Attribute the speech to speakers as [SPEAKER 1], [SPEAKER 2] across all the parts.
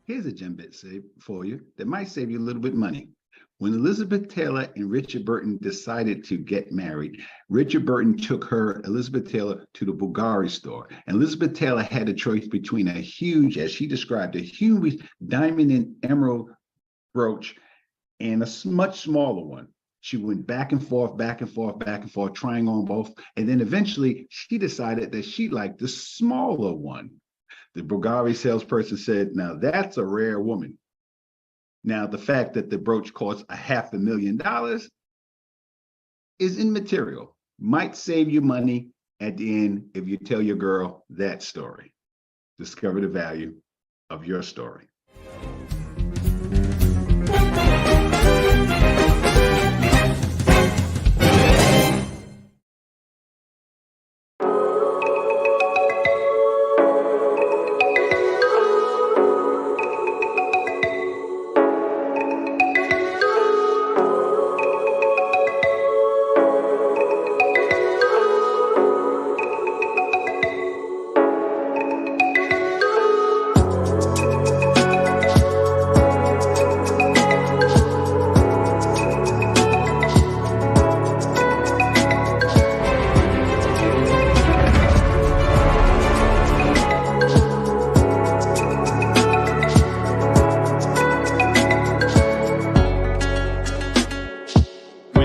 [SPEAKER 1] Here's a gem bit for you that might save you a little bit of money. When Elizabeth Taylor and Richard Burton decided to get married, Richard Burton took Elizabeth Taylor, to the Bulgari store. And Elizabeth Taylor had a choice between a huge, as she described, a huge diamond and emerald brooch and a much smaller one. She went back and forth, back and forth, back and forth, trying on both. And then eventually she decided that she liked the smaller one. The Bulgari salesperson said, now that's a rare woman. Now, the fact that the brooch costs $500,000 is immaterial. Might save you money at the end if you tell your girl that story. Discover the value of your story.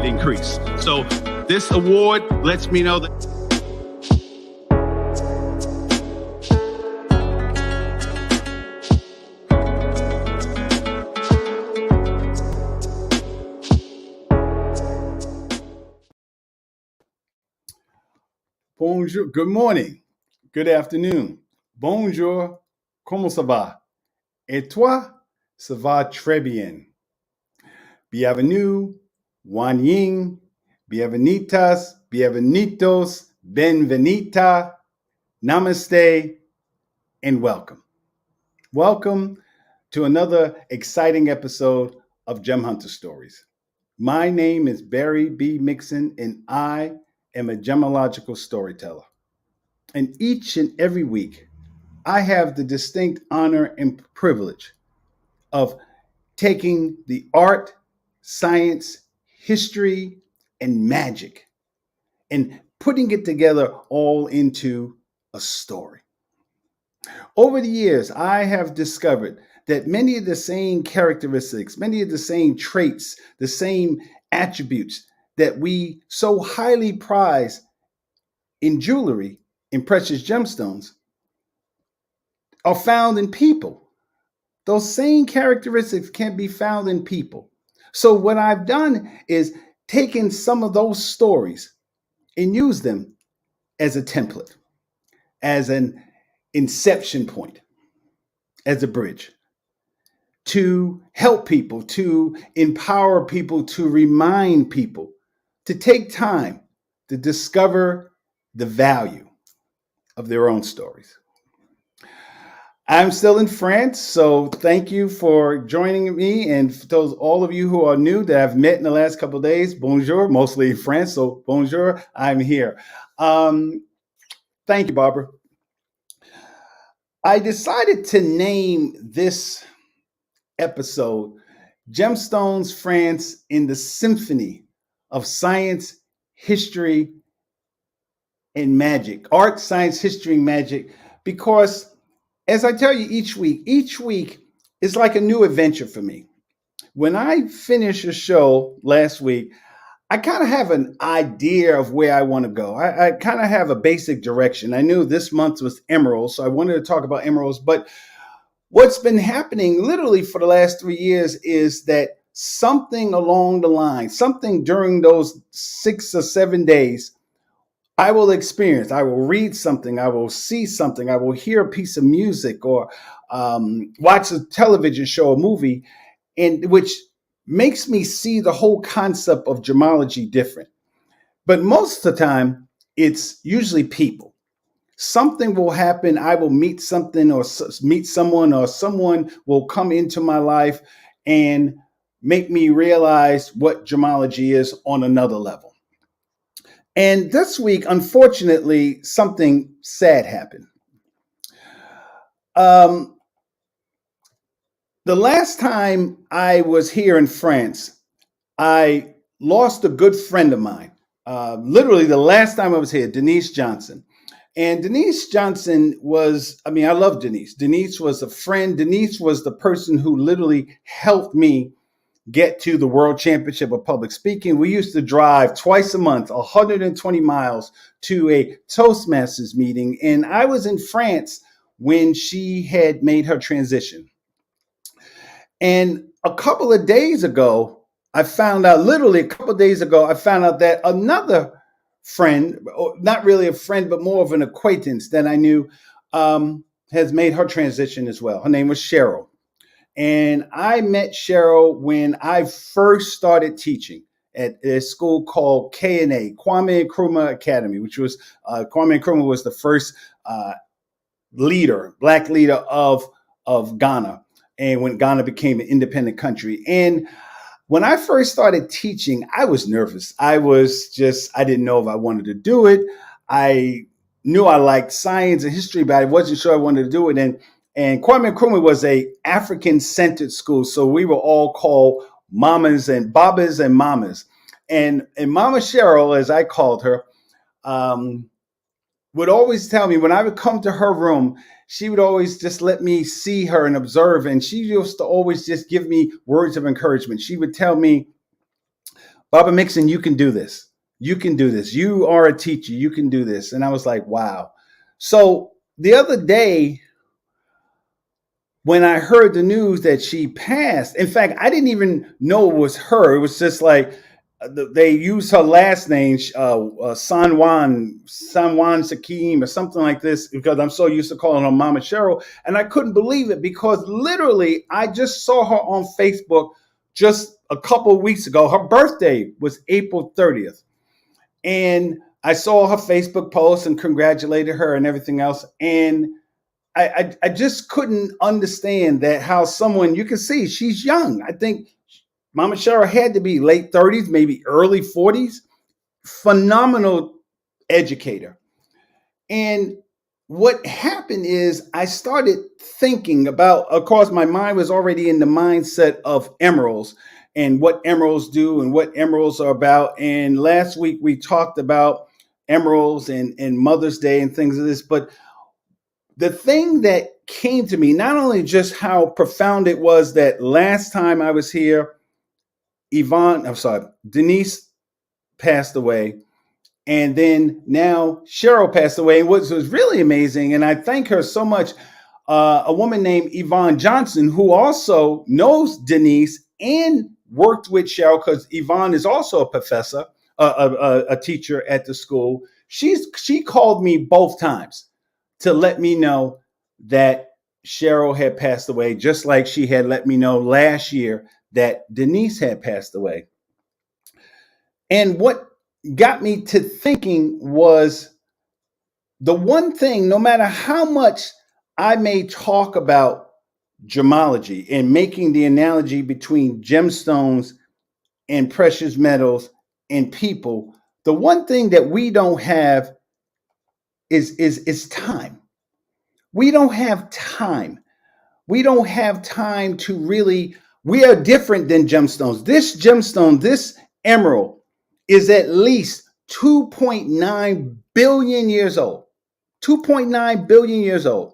[SPEAKER 1] Increase. So this award lets me know that Bonjour, good morning, good afternoon, bonjour, comment ça va? Et toi, ça va très bien. Bienvenue, Wan Ying, bienvenitas, bienvenidos, benvenita, namaste, and welcome. Welcome to another exciting episode of Gem Hunter Stories. My name is Barry B. Mixon, and I am a gemological storyteller. And each and every week, I have the distinct honor and privilege of taking the art, science, history, and magic and putting it together all into a story. Over the years, I have discovered that many of the same characteristics, many of the same traits, the same attributes that we so highly prize in jewelry, in precious gemstones, are found in people. Those same characteristics can be found in people. So, what I've done is taken some of those stories and used them as a template, as an inception point, as a bridge to help people, to empower people, to remind people to take time to discover the value of their own stories. I'm still in France, so thank you for joining me. And for those all of you who are new that I've met in the last couple of days, bonjour, mostly in France, so bonjour, I'm here. Thank you, Barbara. I decided to name this episode Gemstones, France in the Symphony of Science, History, and Magic. Art, Science, History, and Magic, because as I tell you each week is like a new adventure for me. When I finish a show last week, I kind of have an idea of where I want to go. I kind of have a basic direction. I knew this month was emeralds, so I wanted to talk about emeralds. But what's been happening literally for the last 3 years is that something along the line, something during those 6 or 7 days, I will experience, I will read something, I will see something, I will hear a piece of music or watch a television show, a movie, and which makes me see the whole concept of gemology different. But most of the time, it's usually people. Something will happen. I will meet something or meet someone, or someone will come into my life and make me realize what gemology is on another level. And this week, unfortunately, something sad happened. The last time I was here in France, I lost a good friend of mine. Literally, the last time I was here, Denise Johnson. And Denise Johnson was, I mean, I love Denise. Denise was a friend. Denise was the person who literally helped me get to the World Championship of Public Speaking. We used to drive twice a month, 120 miles to a Toastmasters meeting. And I was in France when she had made her transition. And a couple of days ago, I found out, literally a couple of days ago, I found out that another friend, not really a friend, but more of an acquaintance that I knew, has made her transition as well. Her name was Cheryl. And I met Cheryl when I first started teaching at a school called K&A, Kwame Nkrumah Academy, which was, Kwame Nkrumah was the first Black leader of Ghana, and when Ghana became an independent country. And when I first started teaching, I was nervous. I didn't know if I wanted to do it. I knew I liked science and history, but I wasn't sure I wanted to do it. And Kwame Nkrumah was a African-centered school, so we were all called mamas and babas and mamas. And Mama Cheryl, as I called her, would always tell me when I would come to her room, she would always just let me see her and observe. And she used to always just give me words of encouragement. She would tell me, Baba Mixon, you can do this. You can do this. You are a teacher. You can do this. And I was like, wow. So the other day, when I heard the news that she passed, in fact, I didn't even know it was her. It was just like they used her last name, Sanwan Sakim or something like this, because I'm so used to calling her Mama Cheryl. And I couldn't believe it because literally I just saw her on Facebook just a couple of weeks ago. Her birthday was April 30th. And I saw her Facebook post and congratulated her and everything else. And I just couldn't understand that how someone, you can see she's young. I think Mama Cheryl had to be late 30s, maybe early 40s. Phenomenal educator. And what happened is I started thinking about, of course, my mind was already in the mindset of emeralds and what emeralds do and what emeralds are about. And last week we talked about emeralds and Mother's Day and things of this. But
[SPEAKER 2] the thing that came to me, not only just how profound it was that last time I was here, Denise passed away. And then now Cheryl passed away. And what was really amazing, and I thank her so much, a woman named Yvonne Johnson, who also knows Denise and worked with Cheryl, because Yvonne is also a professor, a teacher at the school. She called me both times to let me know that Cheryl had passed away, just like she had let me know last year that Denise had passed away. And what got me to thinking was the one thing, no matter how much I may talk about gemology and making the analogy between gemstones and precious metals and people, the one thing that we don't have is time. We don't have time. We don't have time to really, we are different than gemstones. This gemstone, this emerald, is at least 2.9 billion years old. 2.9 billion years old.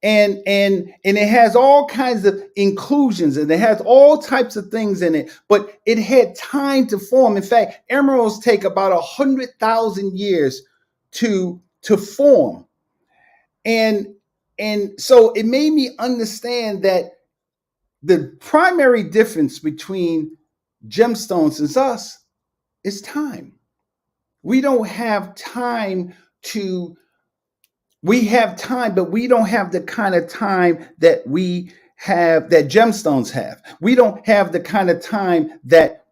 [SPEAKER 2] And it has all kinds of inclusions, and it has all types of things in it, but it had time to form. In fact, emeralds take about 100,000 years to form. And so it made me understand that the primary difference between gemstones and us is time. We don't have time to, we have time, but we don't have the kind of time that we have, that gemstones have. We don't have the kind of time that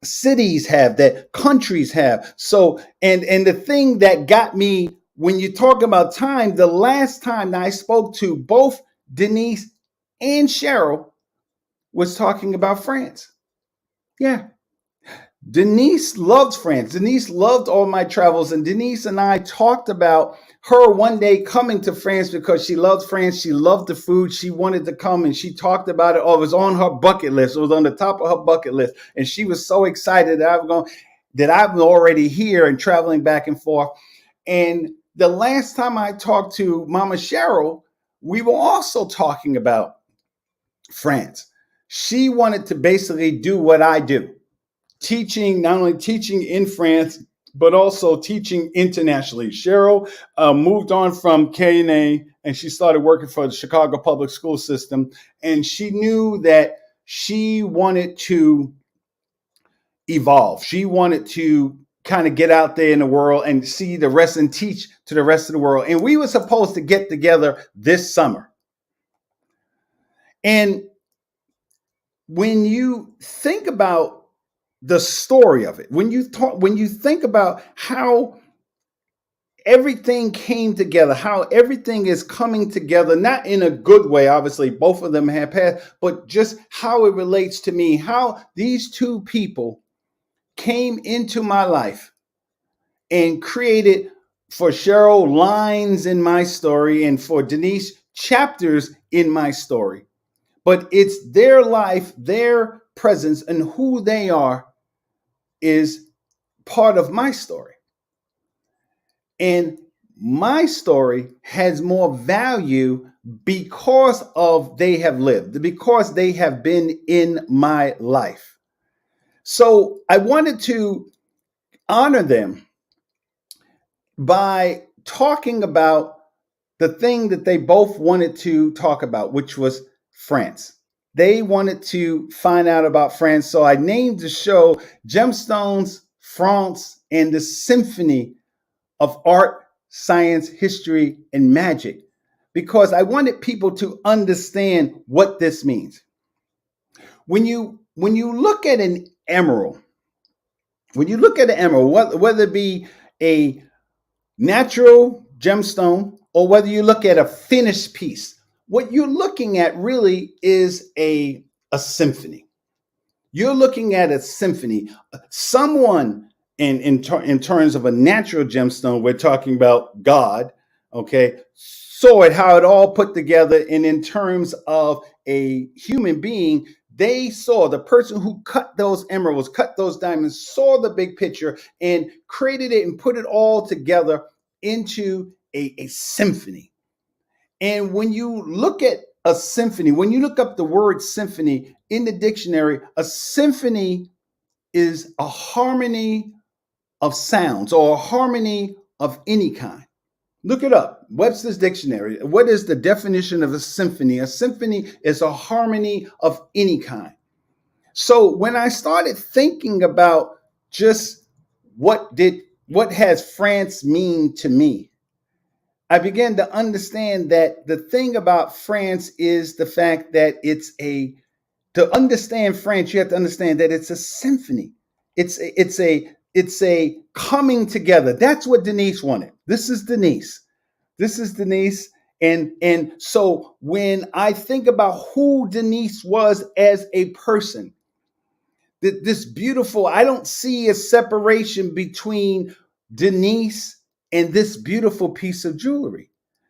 [SPEAKER 2] cities have, that countries have. So, and the thing that got me, when you talk about time, the last time that I spoke to both Denise and Cheryl was talking about France. Yeah. Denise loved France. Denise loved all my travels. And Denise and I talked about her one day coming to France because she loved France. She loved the food. She wanted to come, and she talked about it. Oh, it was on her bucket list. It was on the top of her bucket list. And she was so excited that I'm already here and traveling back and forth. And the last time I talked to Mama Cheryl, we were also talking about France. She wanted to basically do what I do. Teaching, not only teaching in France, but also teaching internationally. Cheryl moved on from KNA, and she started working for the Chicago public school system. And she knew that she wanted to evolve. She wanted to kind of get out there in the world and see the rest and teach to the rest of the world. And we were supposed to get together this summer. And when you think about the story of it, when you think about how everything came together, how everything is coming together, not in a good way, obviously both of them have passed, but just how it relates to me, how these two people came into my life and created, for Cheryl, lines in my story, and for Denise, chapters in my story. But it's their life, their presence, and who they are is part of my story. And my story has more value because of they have lived, because they have been in my life. So I wanted to honor them by talking about the thing that they both wanted to talk about, which was France. They wanted to find out about France. So I named the show Gemstones, France, and the Symphony of Art, Science, History, and Magic, because I wanted people to understand what this means. When you look at an emerald, whether it be a natural gemstone or whether you look at a finished piece, what you're looking at really is a symphony. You're looking at a symphony. Someone in terms of a natural gemstone, we're talking about God, okay, saw it, how it all put together. And in terms of a human being, they saw, the person who cut those emeralds, cut those diamonds, saw the big picture and created it and put it all together into a symphony. And when you look at a symphony, when you look up the word symphony in the dictionary, a symphony is a harmony of sounds or a harmony of any kind. Look it up. Webster's Dictionary. What is the definition of a symphony? A symphony is a harmony of any kind. So when I started thinking about just what has France mean to me, I began to understand that the thing about France is the fact that to understand France, you have to understand that it's a symphony. It's a coming together. That's what Denise wanted. This is Denise. And so when I think about who Denise was as a person, this beautiful, I don't see a separation between Denise and this beautiful piece of jewelry,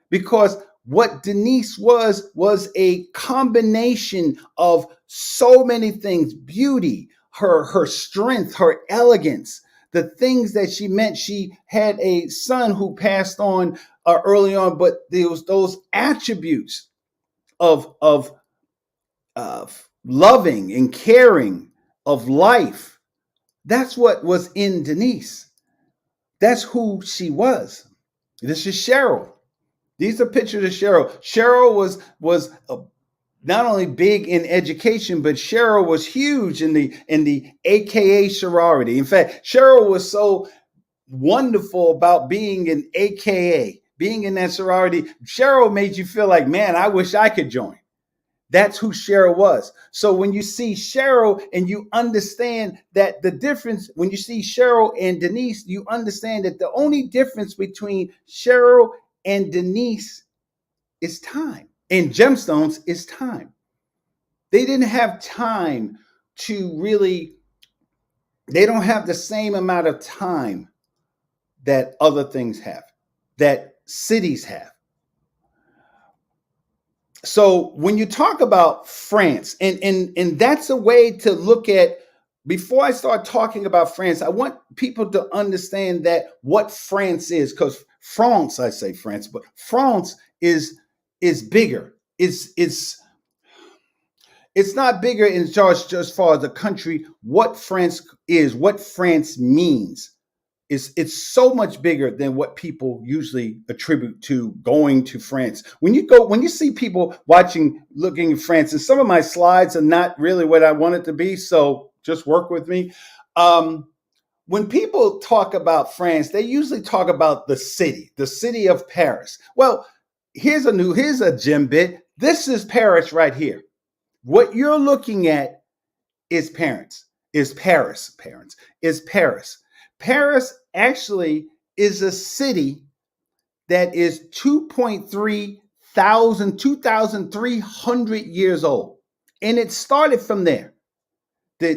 [SPEAKER 2] because what Denise was a combination of so many things: beauty, her strength, her elegance, the things that she meant. She had a son who passed on early on, but there was those attributes of loving and caring, of life. That's what was in Denise. That's who she was. This is Cheryl. These are pictures of Cheryl. Cheryl was not only big in education, but Cheryl was huge in the AKA sorority. In fact, Cheryl was so wonderful about being an AKA, being in that sorority. Cheryl made you feel like, man, I wish I could join. That's who Cheryl was. So when you see Cheryl and you understand that the difference, when you see Cheryl and Denise, you understand that the only difference between Cheryl and Denise is time. And Gemstones is time. They didn't have time to really, they don't have the same amount of time that other things have, that cities have. So when you talk about France, and that's a way to look at, before I start talking about France, I want people to understand that what France is, because France, I say France, but France is bigger. It's not bigger in just as far as the country, what France is, what France means. It's so much bigger than what people usually attribute to going to France. When you see people looking at France, and some of my slides are not really what I want it to be, so just work with me. When people talk about France, they usually talk about the city of Paris. Well, here's a gem bit. This is Paris right here. What you're looking at is Paris. Paris actually is a city that is 2,300 years old. And it started from there. Le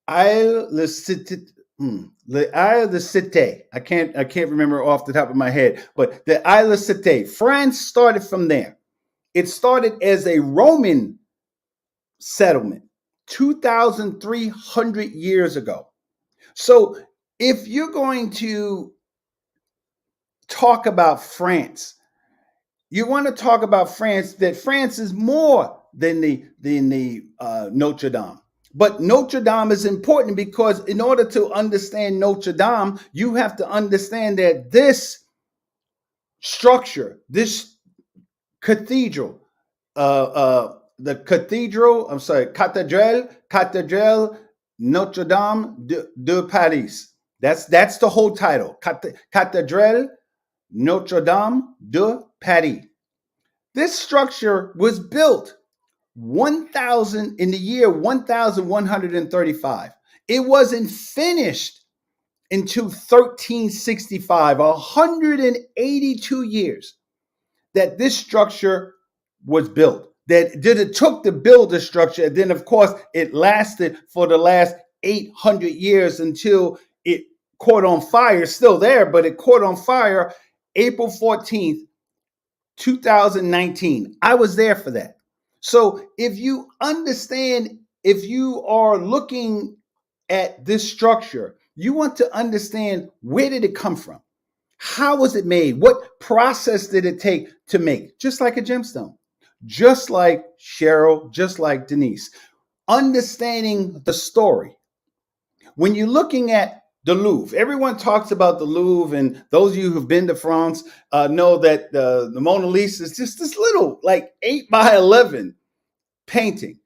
[SPEAKER 2] Isle de Cité. I can't remember off the top of my head, but the Isle de Cité. France started from there. It started as a Roman settlement 2,300 years ago. So if you're going to talk about France, you want to talk about France, that France is more than the Notre Dame. But Notre Dame is important because in order to understand Notre Dame, you have to understand that this structure, this cathedral, Cathédrale Notre Dame de Paris. That's the whole title. Cathédrale Notre Dame de Paris. This structure was built in the year 1135. It wasn't finished until 1365, 182 years that this structure was built. That it took to build the structure. And then, of course, it lasted for the last 800 years until it caught on fire. It's still there, but it caught on fire April 14th, 2019. I was there for that. So if you understand, if you are looking at this structure, you want to understand, where did it come from? How was it made? What process did it take to make? Just like a gemstone, just like Cheryl, just like Denise. Understanding the story. When you're looking at the Louvre, everyone talks about the Louvre, and those of you who've been to France know that the Mona Lisa is just this little, like 8 by 11 painting.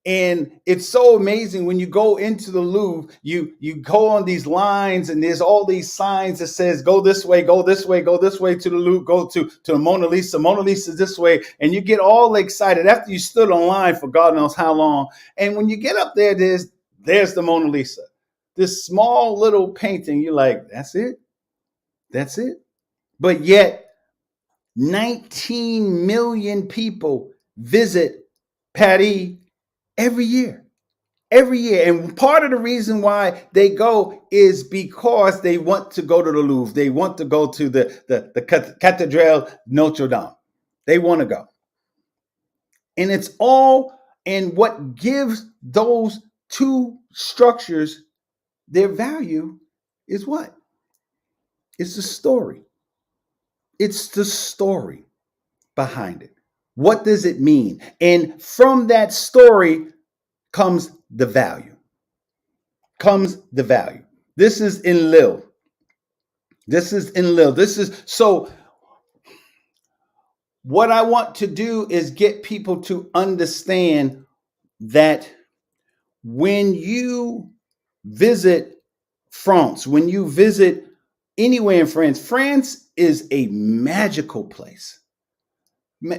[SPEAKER 2] And it's so amazing when you go into the Louvre, you go on these lines, and there's all these signs that says go this way, go this way, go this way to the Louvre, go to the Mona Lisa. Mona Lisa this way, and you get all excited after you stood on line for God knows how long. And when you get up there, there's the Mona Lisa, this small little painting. You're like, that's it, that's it. But yet, 19 million people visit Paris every year. Every year. And part of the reason why they go is because they want to go to the Louvre. They want to go to the Cathédrale Notre Dame. They want to go. And it's all, and what gives those two structures their value is what? It's the story. It's the story behind it. What does it mean? And from that story comes the value. Comes the value. This is in Lille. This is in Lille. This is so. What I want to do is get people to understand that when you visit France, when you visit anywhere in France, France is a magical place.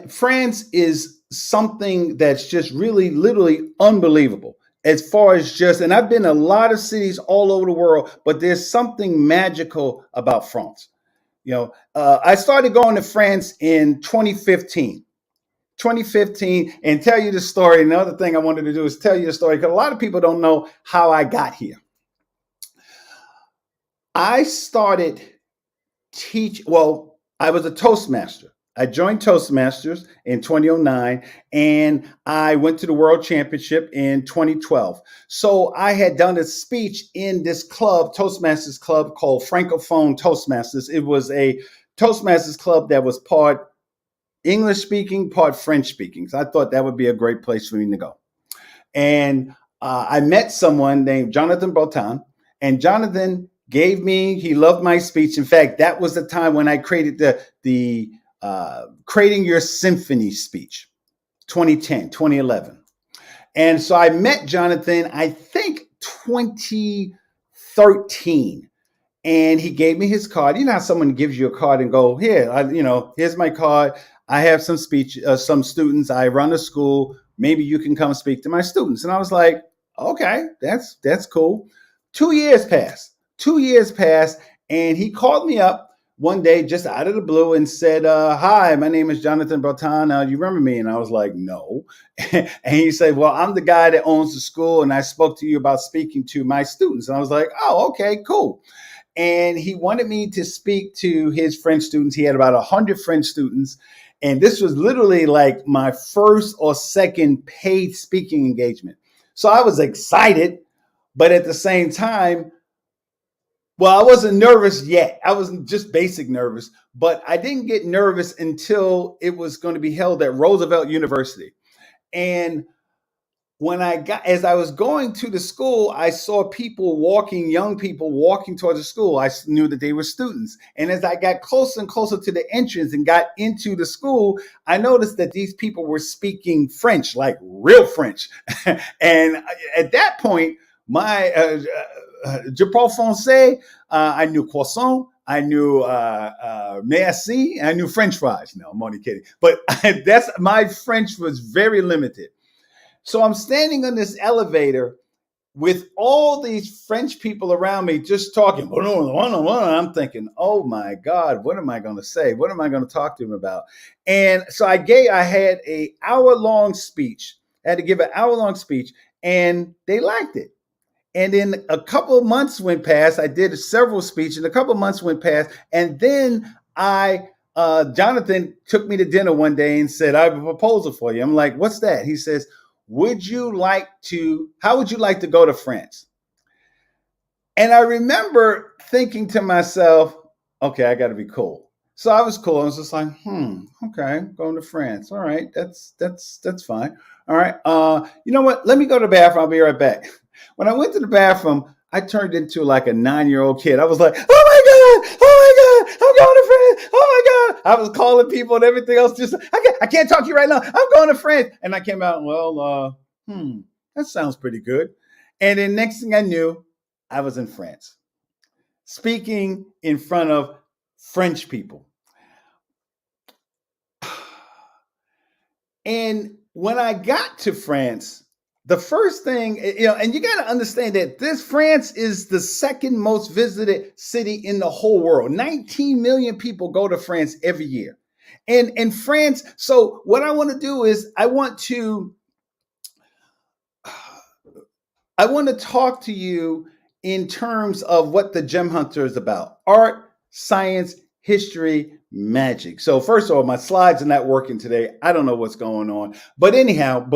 [SPEAKER 2] France is something that's just really, literally unbelievable as far as just, and I've been in a lot of cities all over the world, but there's something magical about France. You know, I started going to France in 2015. 2015, and tell you the story. Another thing I wanted to do is tell you the story, because a lot of people don't know how I got here. I started I was a Toastmaster. I joined Toastmasters in 2009, and I went to the World Championship in 2012. So I had done a speech in this club, Toastmasters club, called Francophone Toastmasters. It was a Toastmasters club that was part English speaking, part French speaking. So I thought that would be a great place for me to go. And I met someone named Jonathan Botan, and Jonathan he loved my speech. In fact, that was the time when I created the Creating Your Symphony speech, 2010, 2011. And so I met Jonathan, I think 2013. And he gave me his card. You know how someone gives you a card and go, here, here's my card. I have some students. I run a school. Maybe you can come speak to my students. And I was like, okay, that's cool. 2 years passed. 2 years passed. And he called me up one day just out of the blue and said, hi, my name is Jonathan Botan. You remember me? And I was like, no. And he said, well, I'm the guy that owns the school, and I spoke to you about speaking to my students. And I was like, oh, okay, cool. And he wanted me to speak to his French students. He had about 100 French students. And this was literally like my first or second paid speaking engagement. So I was excited, but at the same time, I wasn't nervous yet. I was just basic nervous, but I didn't get nervous until it was going to be held at Roosevelt University. And as I was going to the school, I saw young people walking towards the school. I knew that they were students. And as I got closer and closer to the entrance and got into the school, I noticed that these people were speaking French, like real French. And at that point, my je parle français, I knew croissant, I knew merci, I knew French fries. No, I'm only kidding. But my French was very limited. So I'm standing on this elevator with all these French people around me just talking. I'm thinking, oh my God, what am I going to say? What am I going to talk to them about? And so I had an hour-long speech. I had to give an hour-long speech, and they liked it. And then a couple of months went past. I did several speeches, and a couple of months went past. And then Jonathan took me to dinner one day and said, I have a proposal for you. I'm like, what's that? He says, how would you like to go to France? And I remember thinking to myself, okay, I got to be cool. So I was cool. I was just like, okay, going to France. All right, that's fine. All right, you know what? Let me go to the bathroom. I'll be right back. When I went to the bathroom, I turned into like a 9-year-old kid. I was like, oh my god, I'm going to France. Oh my god! I was calling people and everything else. Just I can't talk to you right now. I'm going to France, and I came out. Well, that sounds pretty good. And then next thing I knew, I was in France, speaking in front of French people. And when I got to France, the first thing, and you got to understand that this France is the second most visited city in the whole world. 19 million people go to France every year. And France, so what I want to do is I want to talk to you in terms of what the Gem Hunter is about: art, science, history, magic. So first of all, my slides are not working today. I don't know what's going on. But anyhow,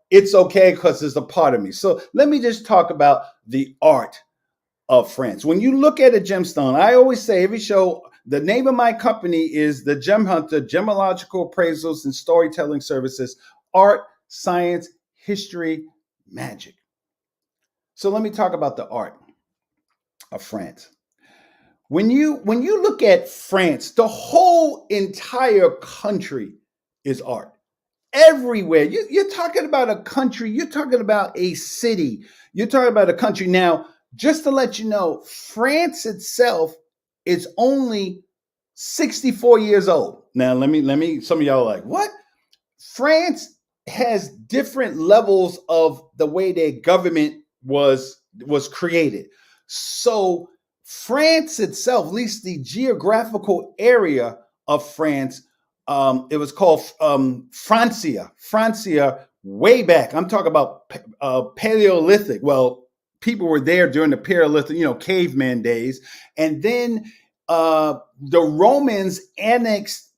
[SPEAKER 2] it's okay because it's a part of me. So let me just talk about the art of France. When you look at a gemstone, I always say every show, the name of my company is the Gem Hunter, Gemological Appraisals and Storytelling Services, art, science, history, magic. So let me talk about the art of France. When you look at France, the whole entire country is art. Everywhere. You're talking about a country, you're talking about a city, you're talking about a country. Now, just to let you know, France itself is only 64 years old. Now, let me, some of y'all are like, what? France has different levels of the way their government was created. So France itself, at least the geographical area of France, it was called Francia. Francia, way back. I'm talking about Paleolithic. Well, people were there during the Paleolithic, caveman days, and then the Romans annexed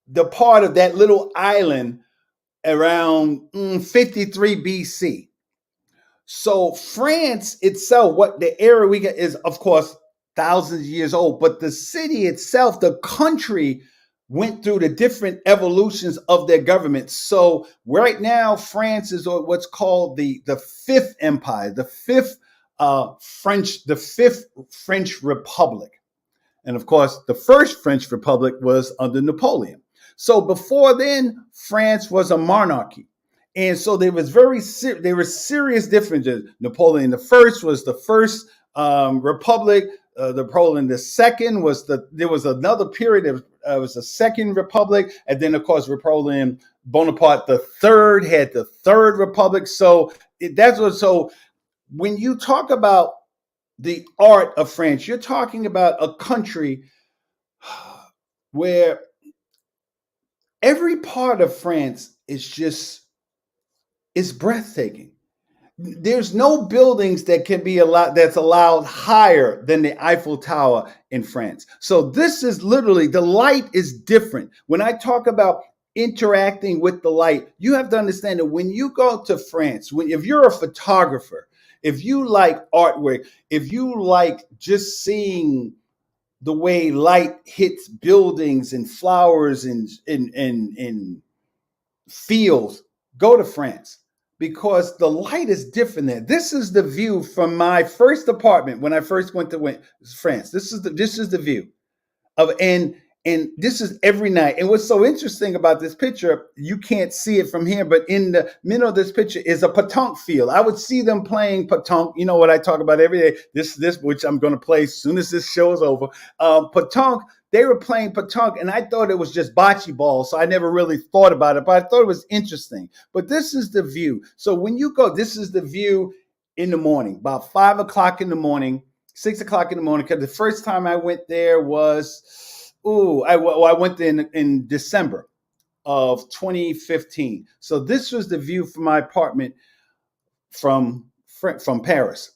[SPEAKER 2] the part of that little island around 53 BC. So France itself, what the area we get is, of course, thousands of years old, but the city itself, the country, went through the different evolutions of their government. So right now, France is what's called the Fifth Empire, the fifth French Republic. And of course, the first French Republic was under Napoleon. So before then, France was a monarchy. And so there was there were serious differences. Napoleon the First was the first republic. Napoleon the Second there was another period of was a second republic, and then of course Napoleon Bonaparte the Third had the third republic. So so when you talk about the art of France, you're talking about a country where every part of France is breathtaking. There's no buildings that can be allowed higher than the Eiffel Tower in France. So this is literally, the light is different. When I talk about interacting with the light, you have to understand that when you go to France, if you're a photographer, if you like artwork, if you like just seeing the way light hits buildings and flowers and fields, go to France, because the light is different there. This is the view from my first apartment when I first went to France. This is the view of, and this is every night. And what's so interesting about this picture, you can't see it from here, but in the middle of this picture is a pétanque field. I would see them playing pétanque. You know what I talk about every day. This which I'm going to play as soon as this show is over. Pétanque. They were playing pétanque, and I thought it was just bocce ball, so I never really thought about it, but I thought it was interesting. But this is the view. So when you go, this is the view in the morning, about 5 o'clock in the morning, 6 o'clock in the morning, because the first time I went there was, I went there in December of 2015. So this was the view from my apartment from Paris.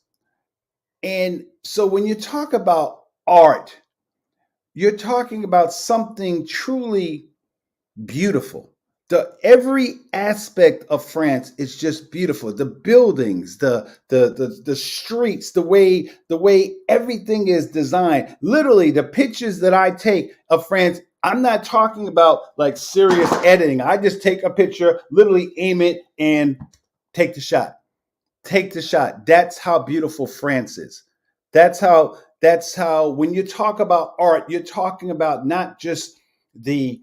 [SPEAKER 2] And so when you talk about art, you're talking about something truly beautiful. Every aspect of France is just beautiful. The buildings, the streets, the way everything is designed. Literally, the pictures that I take of France, I'm not talking about like serious editing. I just take a picture, literally aim it, and take the shot. Take the shot. That's how beautiful France is. That's how when you talk about art, you're talking about not just the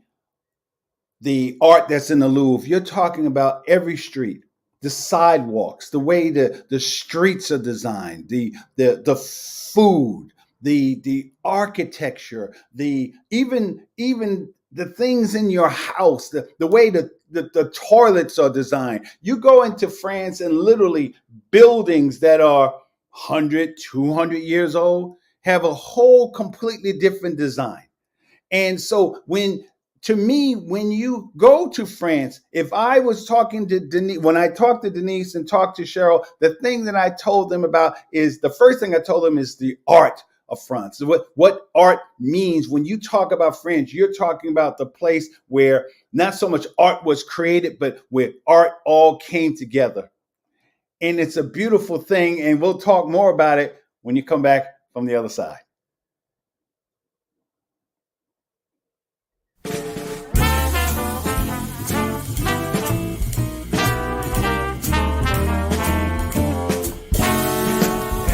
[SPEAKER 2] art that's in the Louvre. You're talking about every street, the sidewalks, the way the streets are designed, the food, the architecture, the even the things in your house, the way the toilets are designed. You go into France and literally buildings that are 100, 200 years old have a whole completely different design. And so to me, when you go to France, if I was talking to Denise, when I talked to Denise and talked to Cheryl, the thing that I told them about is the first thing I told them is the art of France. What art means when you talk about France, you're talking about the place where not so much art was created, but where art all came together. And it's a beautiful thing. And we'll talk more about it when you come back from the other side.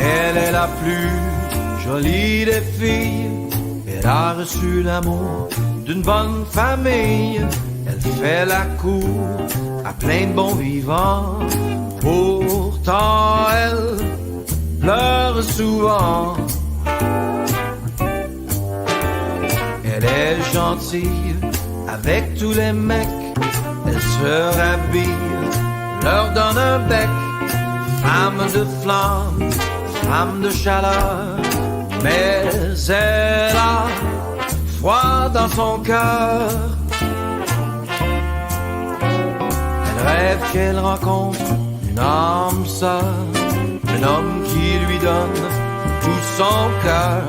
[SPEAKER 3] Elle est la plus jolie des filles. Elle a reçu l'amour d'une bonne famille. Elle fait la cour à plein de bons vivants. Pourtant, elle pleure souvent. Elle est gentille avec tous les mecs. Elle se rhabille, leur donne un bec. Femme de flamme, femme de chaleur, mais elle a froid dans son cœur. Elle rêve qu'elle rencontre une âme sœur, un homme qui lui donne tout son cœur,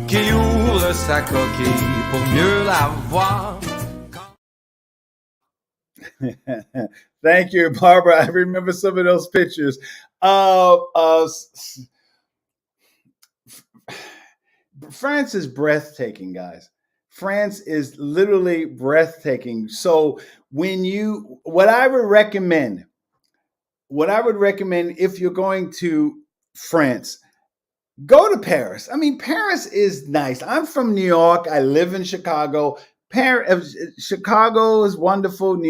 [SPEAKER 3] qui ouvre sa coquille pour mieux la voir.
[SPEAKER 2] Thank you, Barbara. I remember some of those pictures. France is breathtaking, guys. France is literally breathtaking. So what I would recommend if you're going to France, go to Paris. I mean, Paris is nice. I'm from New York. I live in Chicago. Chicago is wonderful.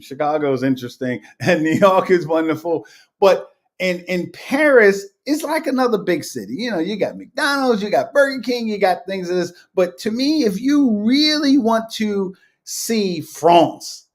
[SPEAKER 2] Chicago is interesting, and New York is wonderful. But in Paris, it's like another big city. You know, you got McDonald's, you got Burger King, you got things of this. But to me, if you really want to see France,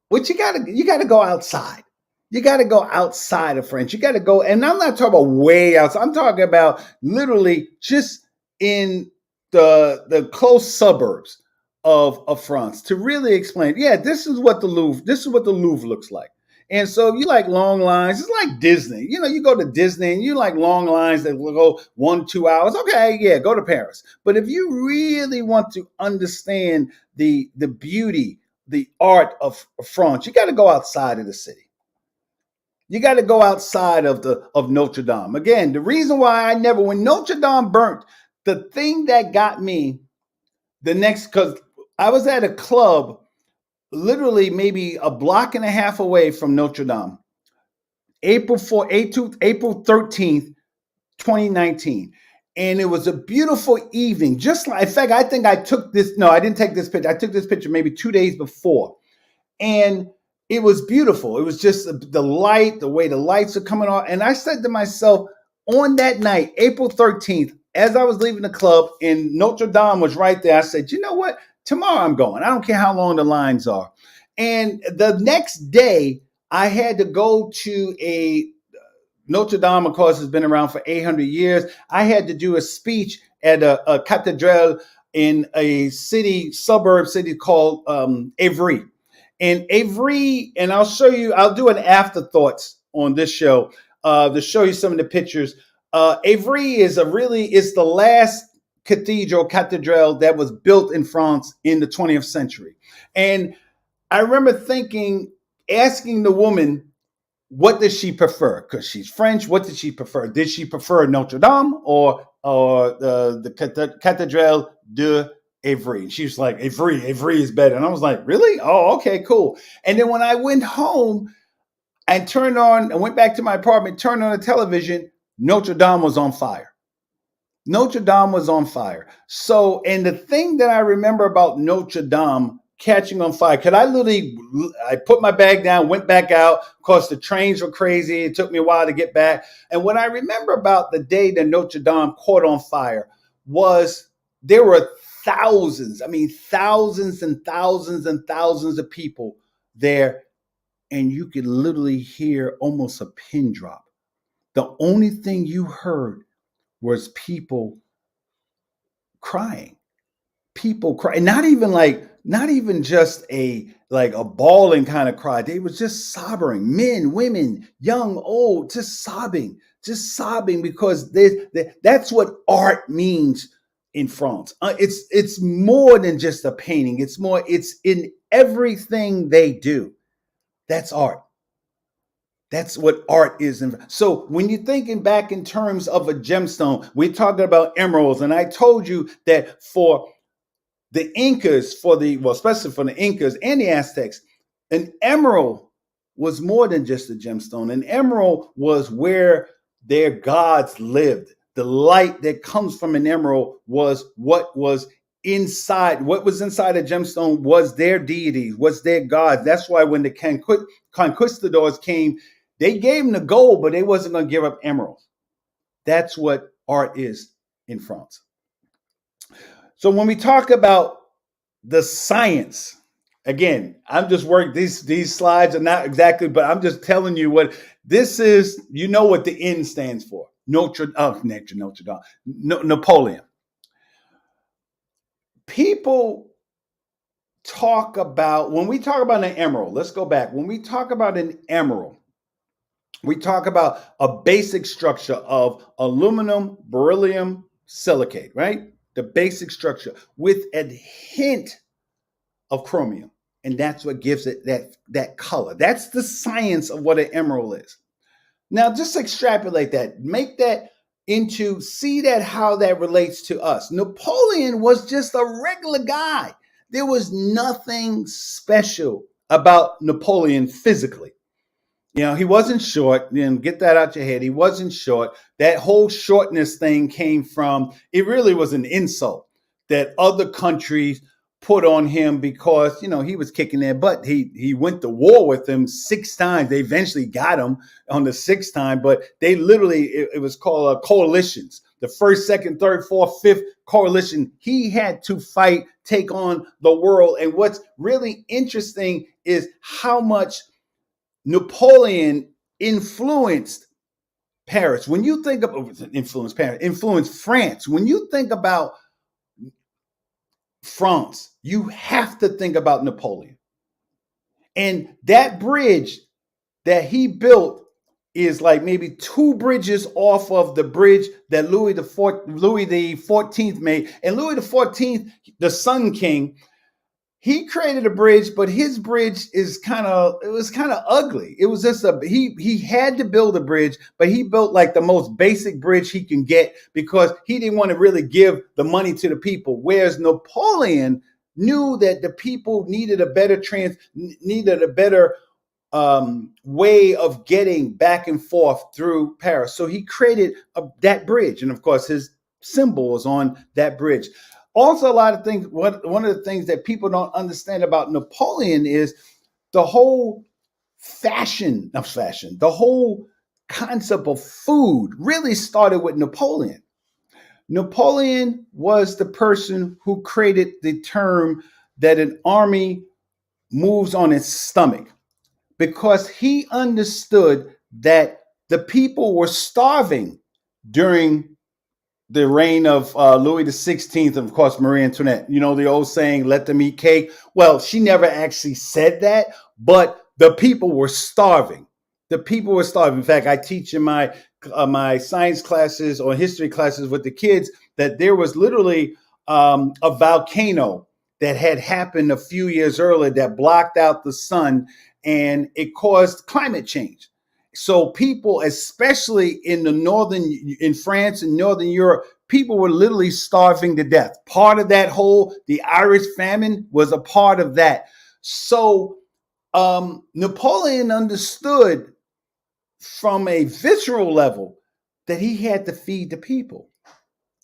[SPEAKER 2] what you gotta go outside. You got to go outside of France. You got to go, and I'm not talking about way outside. I'm talking about literally just in the close suburbs of France to really explain. Yeah, this is what the Louvre looks like. And so you like long lines. It's like Disney. You know, you go to Disney and you like long lines that will go 1-2 hours. Okay, yeah, go to Paris. But if you really want to understand the beauty, the art of France, you got to go outside of the city. You got to go outside of Notre Dame. Again, the reason why when Notre Dame burnt, the thing that got me because I was at a club literally maybe a block and a half away from Notre Dame, April 13th, 2019. And it was a beautiful evening. In fact, I think I took this. No, I didn't take this picture. I took this picture maybe 2 days before. And it was beautiful. It was just the light, the way the lights are coming on. And I said to myself on that night, April 13th, as I was leaving the club and Notre Dame was right there, I said, you know what? Tomorrow I'm going. I don't care how long the lines are. And the next day, I had to go to a Notre Dame, of course, has been around for 800 years. I had to do a speech at a cathedral in a suburb city called Évry. And Évry, and I'll do an afterthoughts on this show to show you some of the pictures. Évry is the last cathedral that was built in France in the 20th century. And I remember asking the woman, what does she prefer? Because she's French. What did she prefer? Did she prefer Notre Dame or the Cathédrale de Évry? And she was like, Évry is better. And I was like, really? Oh, okay, cool. And then when I went home and went back to my apartment, turned on the television, Notre Dame was on fire. Notre Dame was on fire. So, and the thing that I remember about Notre Dame catching on fire, because I put my bag down, went back out. Of course, the trains were crazy. It took me a while to get back. And what I remember about the day that Notre Dame caught on fire was there were thousands and thousands and thousands of people there. And you could literally hear almost a pin drop. The only thing you heard was people crying. People crying. Not even just a bawling kind of cry. They was just sobbing. Men, women, young, old, just sobbing because that's what art means in France. It's more than just a painting. It's in everything they do. That's art. That's what art is. So when you're thinking back in terms of a gemstone, we're talking about emeralds. And I told you that for the Incas, especially for the Incas and the Aztecs, an emerald was more than just a gemstone. An emerald was where their gods lived. The light that comes from an emerald was what was inside. What was inside a gemstone was their deities, was their gods. That's why when the conquistadors came, they gave them the gold, but they wasn't going to give up emeralds. That's what art is in France. So when we talk about the science, again, I'm just working, these slides are not exactly, but I'm just telling you what this is. You know what the N stands for. Napoleon. People talk about, when we talk about an emerald, let's go back. When we talk about an emerald, we talk about a basic structure of aluminum, beryllium, silicate, right? The basic structure with a hint of chromium. And that's what gives it that color. That's the science of what an emerald is. Now, just extrapolate that. Make that see that how that relates to us. Napoleon was just a regular guy. There was nothing special about Napoleon physically. He wasn't short. Get that out your head. He wasn't short. That whole shortness thing came from, it really was an insult that other countries put on him because, he was kicking their butt. He went to war with them 6 times. They eventually got him on the 6th time, but they literally, it was called coalitions. The 1st, 2nd, 3rd, 4th, 5th coalition. He had to take on the world. And what's really interesting is how much Napoleon influenced Paris. When you think of influenced France. When you think about France, you have to think about Napoleon. And that bridge that he built is like maybe 2 bridges off of the bridge that Louis the 14th made. And Louis the 14th, the Sun King, he created a bridge, but his bridge was kind of ugly. It was just he had to build a bridge, but he built like the most basic bridge he can get because he didn't want to really give the money to the people. Whereas Napoleon knew that the people needed a better way of getting back and forth through Paris. So he created that bridge. And of course, his symbol was on that bridge. Also, a lot of things, one of the things that people don't understand about Napoleon is the whole the whole concept of food really started with Napoleon. Napoleon was the person who created the term that an army moves on its stomach because he understood that the people were starving during the reign of Louis XVI, and of course, Marie Antoinette. The old saying, let them eat cake. Well, she never actually said that, but the people were starving. The people were starving. In fact, I teach in my science classes or history classes with the kids that there was literally a volcano that had happened a few years earlier that blocked out the sun, and it caused climate change. So people, especially in France and Northern Europe, people were literally starving to death. Part of the Irish famine was a part of that. So Napoleon understood from a visceral level that he had to feed the people.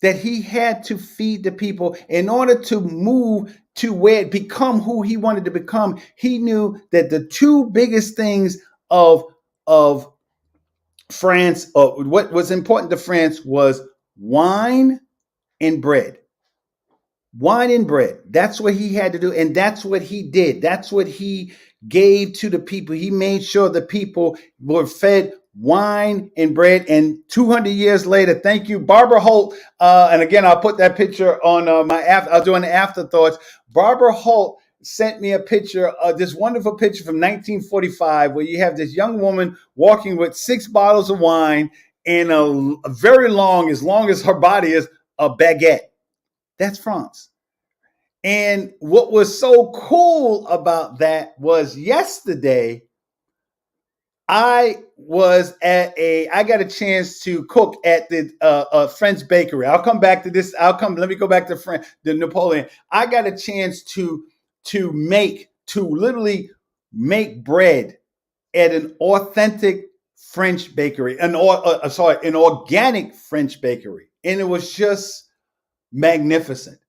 [SPEAKER 2] That he had to feed the people in order to move to become who he wanted to become. He knew that the two biggest things of France, what was important to France, was wine and bread. Wine and bread. That's what he had to do. And that's what he did. That's what he gave to the people. He made sure the people were fed wine and bread. And 200 years later, thank you, Barbara Holt. And again, I'll put that picture on I'll do an afterthoughts. Barbara Holt sent me a picture, this wonderful picture from 1945, where you have this young woman walking with 6 bottles of wine and a very long as her body is, a baguette. That's France. And what was so cool about that was yesterday, I got a chance to cook at the French bakery. I'll come back to this. Let me go back to the Napoleon. I got a chance to literally make bread at an authentic French bakery, an organic French bakery. And it was just magnificent.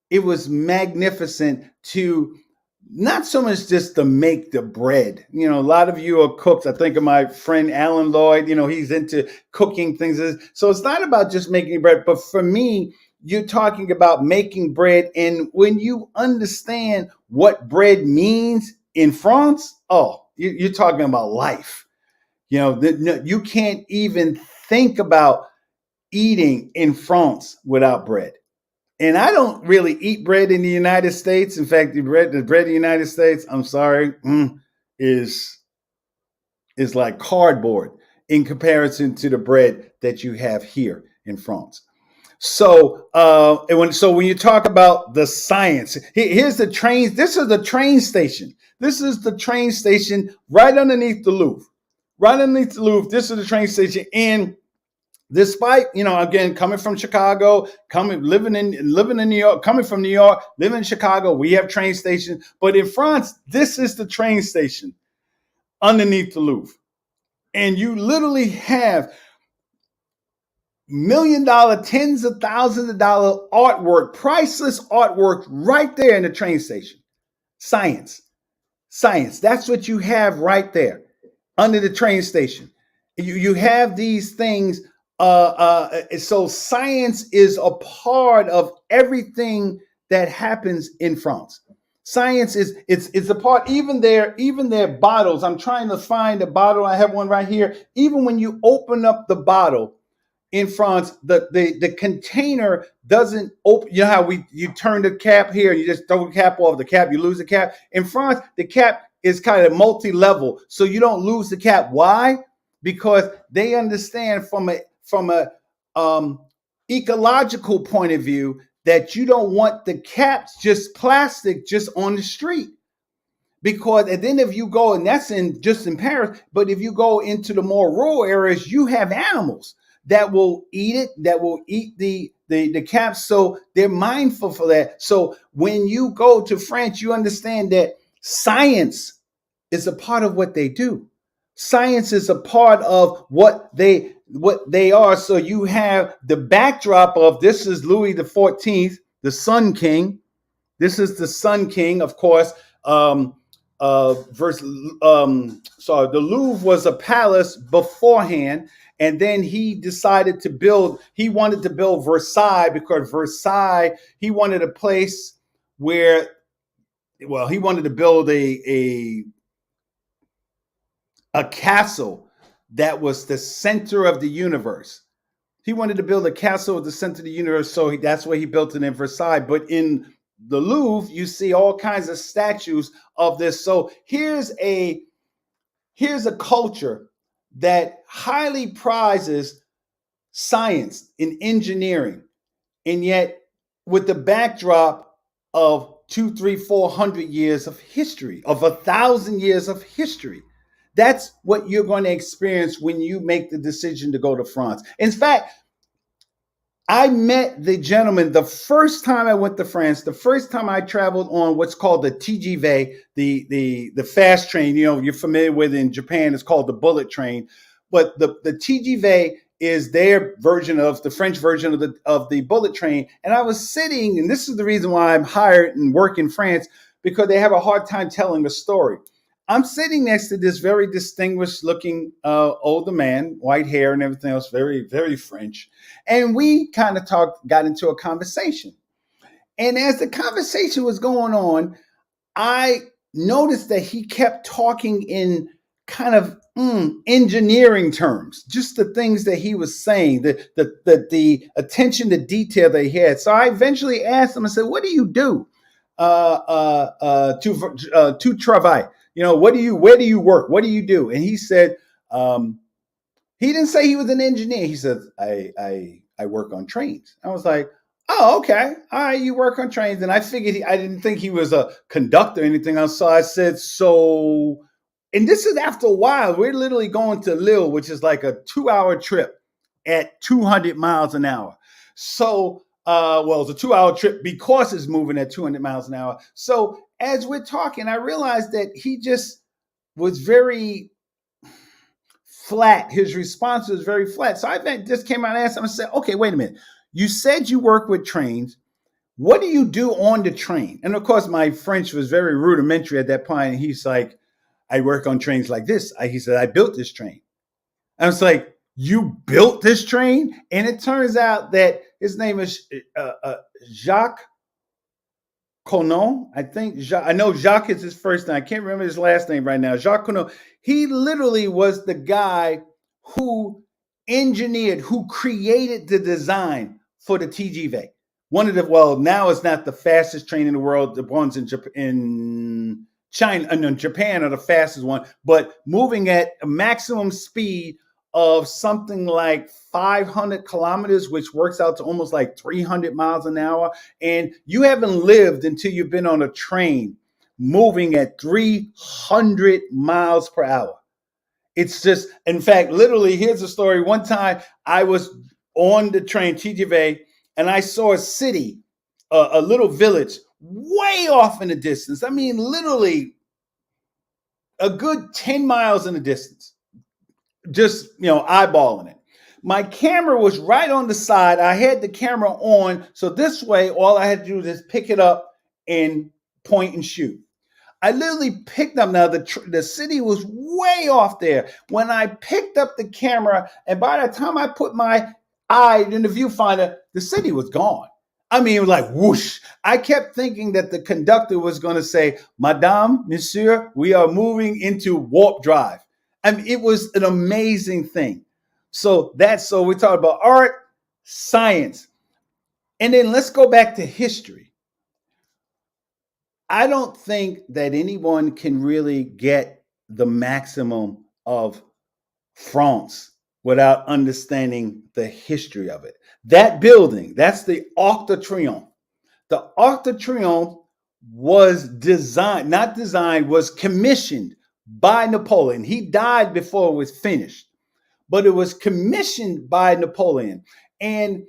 [SPEAKER 2] It was magnificent to not so much just to make the bread. You know, a lot of you are cooks. I think of my friend Alan Lloyd, he's into cooking things. So it's not about just making bread, but for me, you're talking about making bread. And when you understand what bread means in France, you're talking about life. You can't even think about eating in France without bread. And I don't really eat bread in the United States. In fact, the bread in the United States, I'm sorry, is like cardboard in comparison to the bread that you have here in France. So, when you talk about the science, here's the train. This is the train station. This is the train station right underneath the Louvre. Right underneath the Louvre. This is the train station. And despite, again, coming from Chicago, living in New York, coming from New York, living in Chicago, we have train stations. But in France, this is the train station underneath the Louvre. And you literally have $1 million, tens of thousands of dollar artwork, priceless artwork right there in the train station. Science. That's what you have right there under the train station. You have these things. So science is a part of everything that happens in France. Science it's a part, even their bottles. I'm trying to find a bottle. I have one right here. Even when you open up the bottle in France, the container doesn't open. You know how you turn the cap here, you just throw the cap off the cap, you lose the cap. In France, the cap is kind of multi-level, so you don't lose the cap. Why? Because they understand from a ecological point of view that you don't want the caps just plastic just on the street. Because and then if you go, and that's just in Paris, but if you go into the more rural areas, you have animals that will eat it, that will eat the caps. So they're mindful for that. So when you go to France, you understand that science is a part of what they do. Science is a part of what they are. So you have the backdrop of, this is Louis XIV, the Sun King. This is the Sun King, of course. The Louvre was a palace beforehand, and then he decided he wanted to build Versailles, because Versailles, he wanted a place where, he wanted to build a castle that was the center of the universe. He wanted to build a castle at the center of the universe, so that's why he built it in Versailles. But in the Louvre, you see all kinds of statues of this. So here's a culture that highly prizes science and engineering, and yet with the backdrop of 200, 300, 400 years of history, of 1,000 years of history. That's what you're going to experience when you make the decision to go to France. In fact, I met the gentleman the first time I went to France, the first time I traveled on what's called the TGV, the fast train, you're familiar with in Japan, it's called the bullet train. But the TGV is their version of the French version of the bullet train. And I was sitting, and this is the reason why I'm hired and work in France, because they have a hard time telling a story. I'm sitting next to this very distinguished looking older man, white hair and everything else, very, very French. And we kind of got into a conversation. And as the conversation was going on, I noticed that he kept talking in kind of engineering terms, just the things that he was saying, the attention to detail they had. So I eventually asked him, I said, what do you do to travail? Where do you work? What do you do? And he said, he didn't say he was an engineer. He said, I work on trains. I was like, oh, okay. All right, you work on trains. And I figured I didn't think he was a conductor or anything else. So I said, and this is after a while, we're literally going to Lille, which is like a 2-hour trip at 200 miles an hour. So, it's a 2-hour trip because it's moving at 200 miles an hour. So as we're talking, I realized that he just was very flat. His response was very flat. So I just came out and asked him, I said, okay, wait a minute. You said you work with trains. What do you do on the train? And of course, my French was very rudimentary at that point. And he's like, I work on trains like this. He said, I built this train. I was like, you built this train? And it turns out that his name is Jacques Conon. I think I know Jacques is his first name. I can't remember his last name right now. Jacques Conon. He literally was the guy who engineered, who created the design for the TGV. Now it's not the fastest train in the world. The ones in China and Japan are the fastest one, but moving at a maximum speed of something like 500 kilometers, which works out to almost like 300 miles an hour. And you haven't lived until you've been on a train moving at 300 miles per hour. It's just, in fact, literally, here's a story. One time I was on the train, TGV, and I saw a city, a little village, way off in the distance. I mean, literally a good 10 miles in the distance, just, eyeballing it. My camera was right on the side. I had the camera on. So this way, all I had to do was pick it up and point and shoot. I literally picked up. Now, the city was way off there. When I picked up the camera, and by the time I put my eye in the viewfinder, the city was gone. I mean, it was like whoosh. I kept thinking that the conductor was going to say, Madame, Monsieur, we are moving into warp drive. I mean, it was an amazing thing. So we talk about art, science, and then let's go back to history. I don't think that anyone can really get the maximum of France without understanding the history of it. That building, that's the Arc de Triomphe. The Arc de Triomphe was was commissioned by Napoleon. He died before it was finished, but it was commissioned by Napoleon. And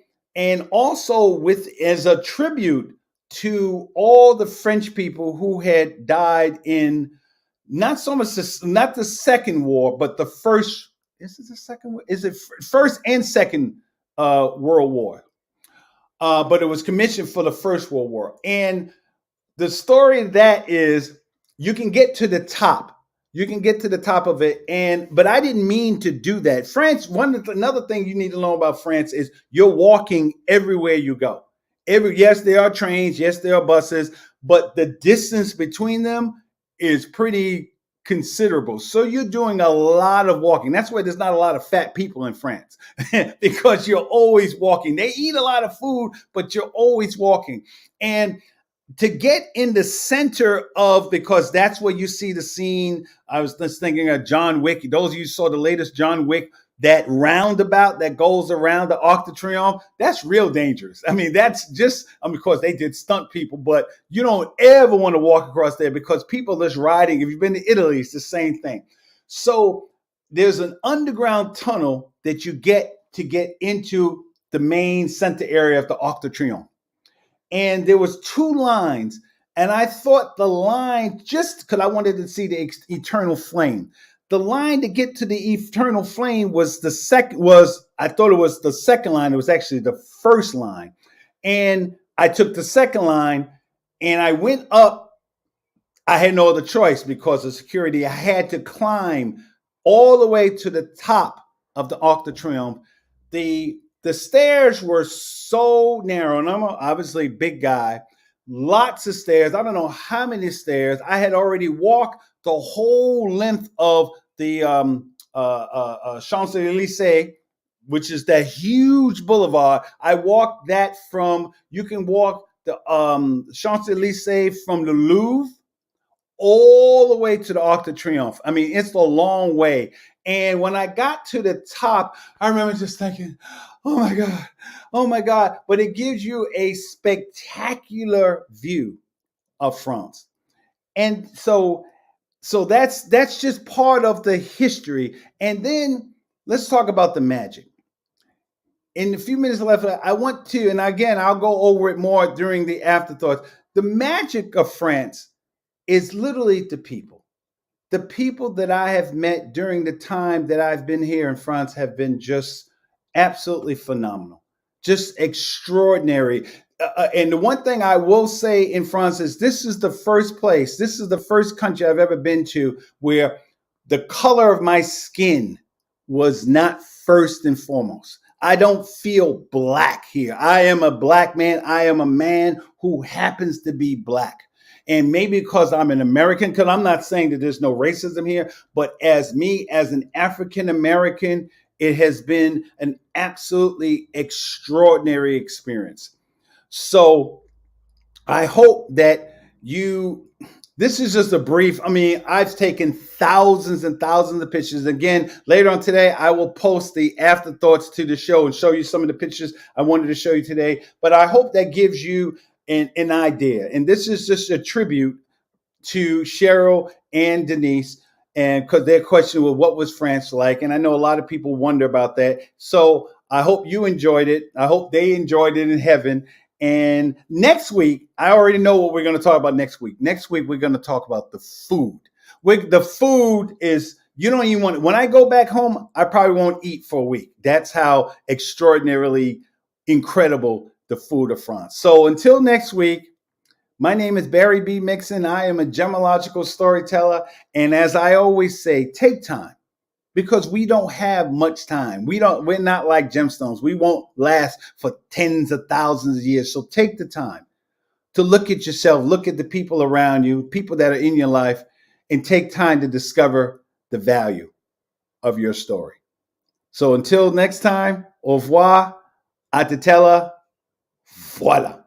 [SPEAKER 2] also as a tribute to all the French people who had died in not the Second War, but the first. Is it the Second War? Is it First and Second World War? But it was commissioned for the First World War. And the story of that is you can get to the top. You can get to the top of it. But I didn't mean to do that. France, another thing you need to know about France is you're walking everywhere you go. Yes, there are trains. Yes, there are buses. But the distance between them is pretty considerable. So you're doing a lot of walking. That's why there's not a lot of fat people in France because you're always walking. They eat a lot of food, but you're always walking. And to get in the center of, because that's where you see the scene. I was just thinking of John Wick. Those of you who saw the latest John Wick that roundabout that goes around the Arc de Triomphe, that's real dangerous. I mean, that's just, of course, they did stunt people, but you don't ever want to walk across there because people are just riding. If you've been to Italy, it's the same thing. So there's an underground tunnel that you get to get into the main center area of the Arc de Triomphe. And there was 2 lines. And I thought the line, just because I wanted to see the eternal flame, the line to get to the eternal flame was I thought it was the second line. It was actually the first line. And I took the second line and I went up. I had no other choice because of security. I had to climb all the way to the top of the Arc de Triomphe. The stairs were so narrow, and I'm obviously a big guy. Lots of stairs. I don't know how many stairs. I had already walked the whole length of the Champs-Élysées, which is that huge boulevard. I walked that you can walk the Champs-Élysées from the Louvre all the way to the Arc de Triomphe. I mean, it's a long way. And when I got to the top, I remember just thinking, oh my God. But it gives you a spectacular view of France. And so that's just part of the history. And then let's talk about the magic. In the few minutes left, I want to, and again, I'll go over it more during the afterthoughts. The magic of France is literally the people. The people that I have met during the time that I've been here in France have been just absolutely phenomenal, just extraordinary. And the one thing I will say in France is this is the first country I've ever been to where the color of my skin was not first and foremost. I don't feel black here. I am a black man. I am a man who happens to be black. And maybe because I'm an American, because I'm not saying that there's no racism here, but as me, as an African American, it has been an absolutely extraordinary experience. So I hope that this is just a brief. I mean, I've taken thousands and thousands of pictures. Again, later on today, I will post the afterthoughts to the show and show you some of the pictures I wanted to show you today. But I hope that gives you an idea. And this is just a tribute to Cheryl and Denise, and because their question was, what was France like? And I know a lot of people wonder about that. So I hope you enjoyed it. I hope they enjoyed it in heaven. And next week, I already know what we're going to talk about next week. Next week, we're going to talk about the food. The food is, you don't even want it. When I go back home, I probably won't eat for a week. That's how extraordinarily incredible the food of France. So until next week, my name is Barry B. Mixon. I am a gemological storyteller. And as I always say, take time, because we don't have much time. We're not like gemstones. We won't last for tens of thousands of years. So take the time to look at yourself, look at the people around you, people that are in your life, and take time to discover the value of your story. So until next time, au revoir, à te tella, voilà.